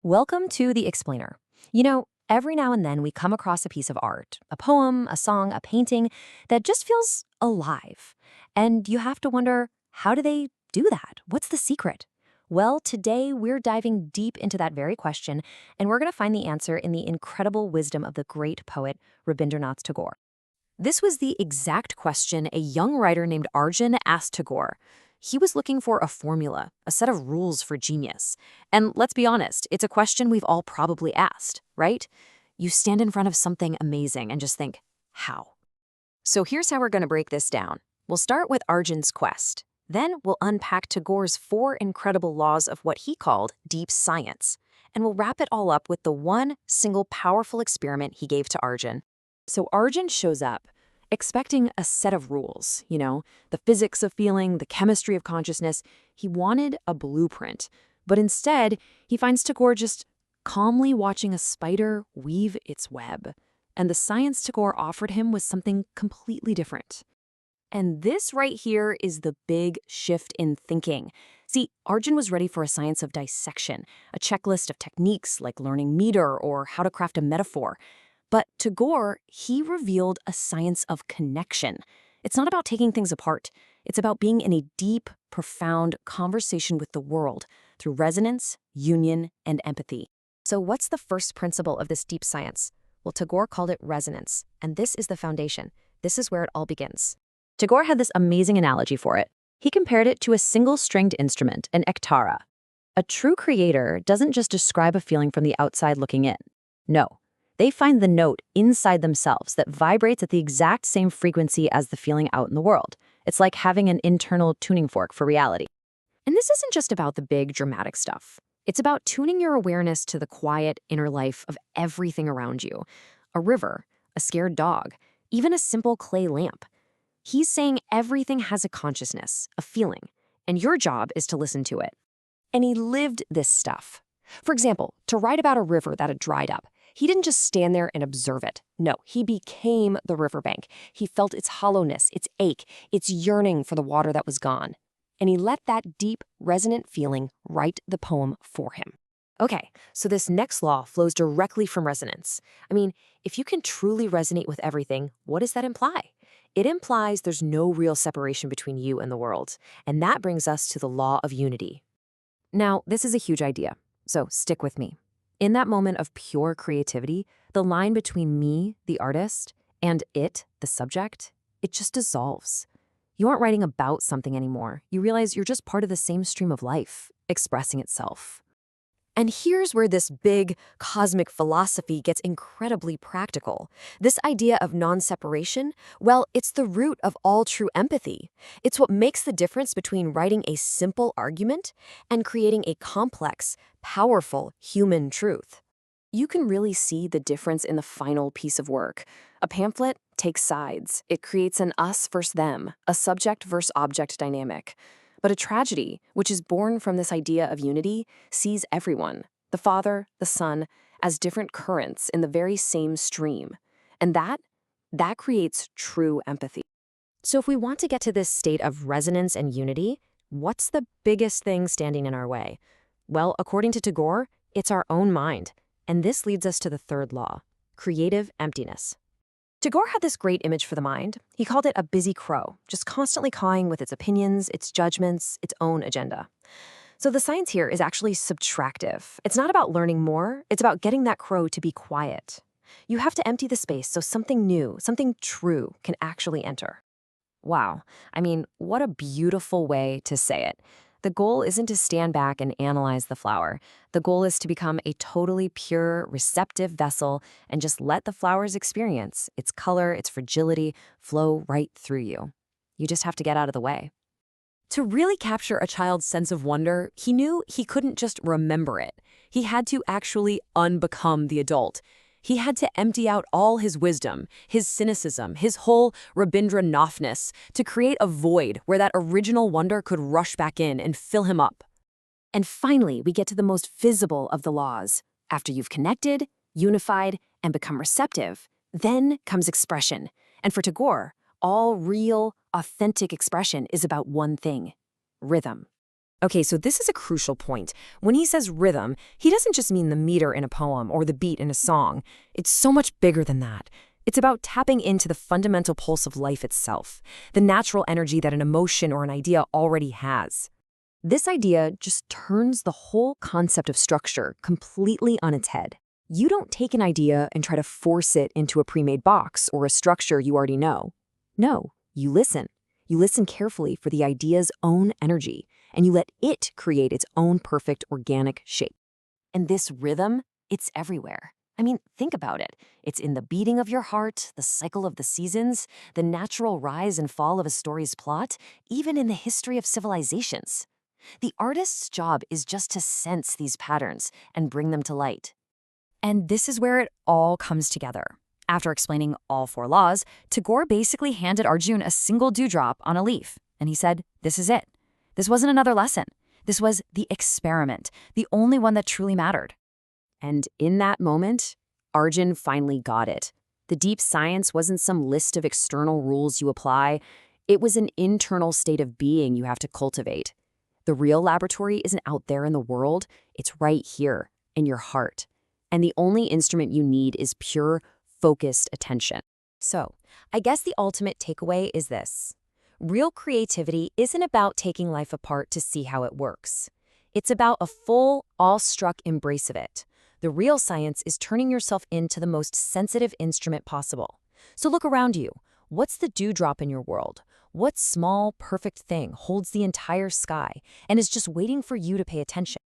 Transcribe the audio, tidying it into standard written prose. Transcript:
Welcome to The Explainer. Every now and then we come across a piece of art, a poem, a song, a painting that just feels alive. And you have to wonder, how do they do that? What's the secret? Well, today we're diving deep into that very question, and we're going to find the answer in the incredible wisdom of the great poet Rabindranath Tagore. This was the exact question a young writer named Arjun asked Tagore. He was looking for a formula, a set of rules for genius. And let's be honest, it's a question we've all probably asked, right? You stand in front of something amazing and just think, how? So here's how we're going to break this down. We'll start with Arjun's quest. Then we'll unpack Tagore's four incredible laws of what he called deep science. And we'll wrap it all up with the one single powerful experiment he gave to Arjun. So Arjun shows up, expecting a set of rules, the physics of feeling, the chemistry of consciousness. He wanted a blueprint, but instead, he finds Tagore just calmly watching a spider weave its web. And the science Tagore offered him was something completely different. And this right here is the big shift in thinking. See, Arjun was ready for a science of dissection, a checklist of techniques like learning meter or how to craft a metaphor. But Tagore, he revealed a science of connection. It's not about taking things apart. It's about being in a deep, profound conversation with the world through resonance, union, and empathy. So what's the first principle of this deep science? Well, Tagore called it resonance, and this is the foundation. This is where it all begins. Tagore had this amazing analogy for it. He compared it to a single-stringed instrument, an ektara. A true creator doesn't just describe a feeling from the outside looking in. No. They find the note inside themselves that vibrates at the exact same frequency as the feeling out in the world. It's like having an internal tuning fork for reality. And this isn't just about the big, dramatic stuff. It's about tuning your awareness to the quiet inner life of everything around you. A river, a scared dog, even a simple clay lamp. He's saying everything has a consciousness, a feeling, and your job is to listen to it. And he lived this stuff. For example, to write about a river that had dried up, he didn't just stand there and observe it. No, he became the riverbank. He felt its hollowness, its ache, its yearning for the water that was gone. And he let that deep, resonant feeling write the poem for him. Okay, so this next law flows directly from resonance. If you can truly resonate with everything, what does that imply? It implies there's no real separation between you and the world. And that brings us to the law of unity. Now, this is a huge idea, so stick with me. In that moment of pure creativity, the line between me, the artist, and it, the subject, it just dissolves. You aren't writing about something anymore. You realize you're just part of the same stream of life, expressing itself. And here's where this big, cosmic philosophy gets incredibly practical. This idea of non-separation, well, it's the root of all true empathy. It's what makes the difference between writing a simple argument and creating a complex, powerful human truth. You can really see the difference in the final piece of work. A pamphlet takes sides. It creates an us versus them, a subject versus object dynamic. But a tragedy, which is born from this idea of unity, sees everyone, the father, the son, as different currents in the very same stream. And that creates true empathy. So if we want to get to this state of resonance and unity, what's the biggest thing standing in our way? Well, according to Tagore, it's our own mind. And this leads us to the third law, creative emptiness. Tagore had this great image for the mind. He called it a busy crow, just constantly cawing with its opinions, its judgments, its own agenda. So the science here is actually subtractive. It's not about learning more, it's about getting that crow to be quiet. You have to empty the space so something new, something true can actually enter. Wow, what a beautiful way to say it. The goal isn't to stand back and analyze the flower. The goal is to become a totally pure, receptive vessel and just let the flower's experience, its color, its fragility, flow right through you. You just have to get out of the way. To really capture a child's sense of wonder, he knew he couldn't just remember it. He had to actually unbecome the adult. He had to empty out all his wisdom, his cynicism, his whole Rabindranath-ness to create a void where that original wonder could rush back in and fill him up. And finally, we get to the most visible of the laws. After you've connected, unified, and become receptive, then comes expression. And for Tagore, all real, authentic expression is about one thing: rhythm. Okay, so this is a crucial point. When he says rhythm, he doesn't just mean the meter in a poem or the beat in a song. It's so much bigger than that. It's about tapping into the fundamental pulse of life itself, the natural energy that an emotion or an idea already has. This idea just turns the whole concept of structure completely on its head. You don't take an idea and try to force it into a pre-made box or a structure you already know. No, you listen. You listen carefully for the idea's own energy, and you let it create its own perfect organic shape. And this rhythm, it's everywhere. I mean, think about it. It's in the beating of your heart, the cycle of the seasons, the natural rise and fall of a story's plot, even in the history of civilizations. The artist's job is just to sense these patterns and bring them to light. And this is where it all comes together. After explaining all 4 laws, Tagore basically handed Arjun a single dewdrop on a leaf, and he said, this is it. This wasn't another lesson. This was the experiment, the only one that truly mattered. And in that moment, Arjun finally got it. The deep science wasn't some list of external rules you apply. It was an internal state of being you have to cultivate. The real laboratory isn't out there in the world. It's right here, in your heart. And the only instrument you need is pure, focused attention. So, I guess the ultimate takeaway is this. Real creativity isn't about taking life apart to see how it works. It's about a full, awestruck embrace of it. The real science is turning yourself into the most sensitive instrument possible. So look around you. What's the dewdrop in your world? What small, perfect thing holds the entire sky and is just waiting for you to pay attention?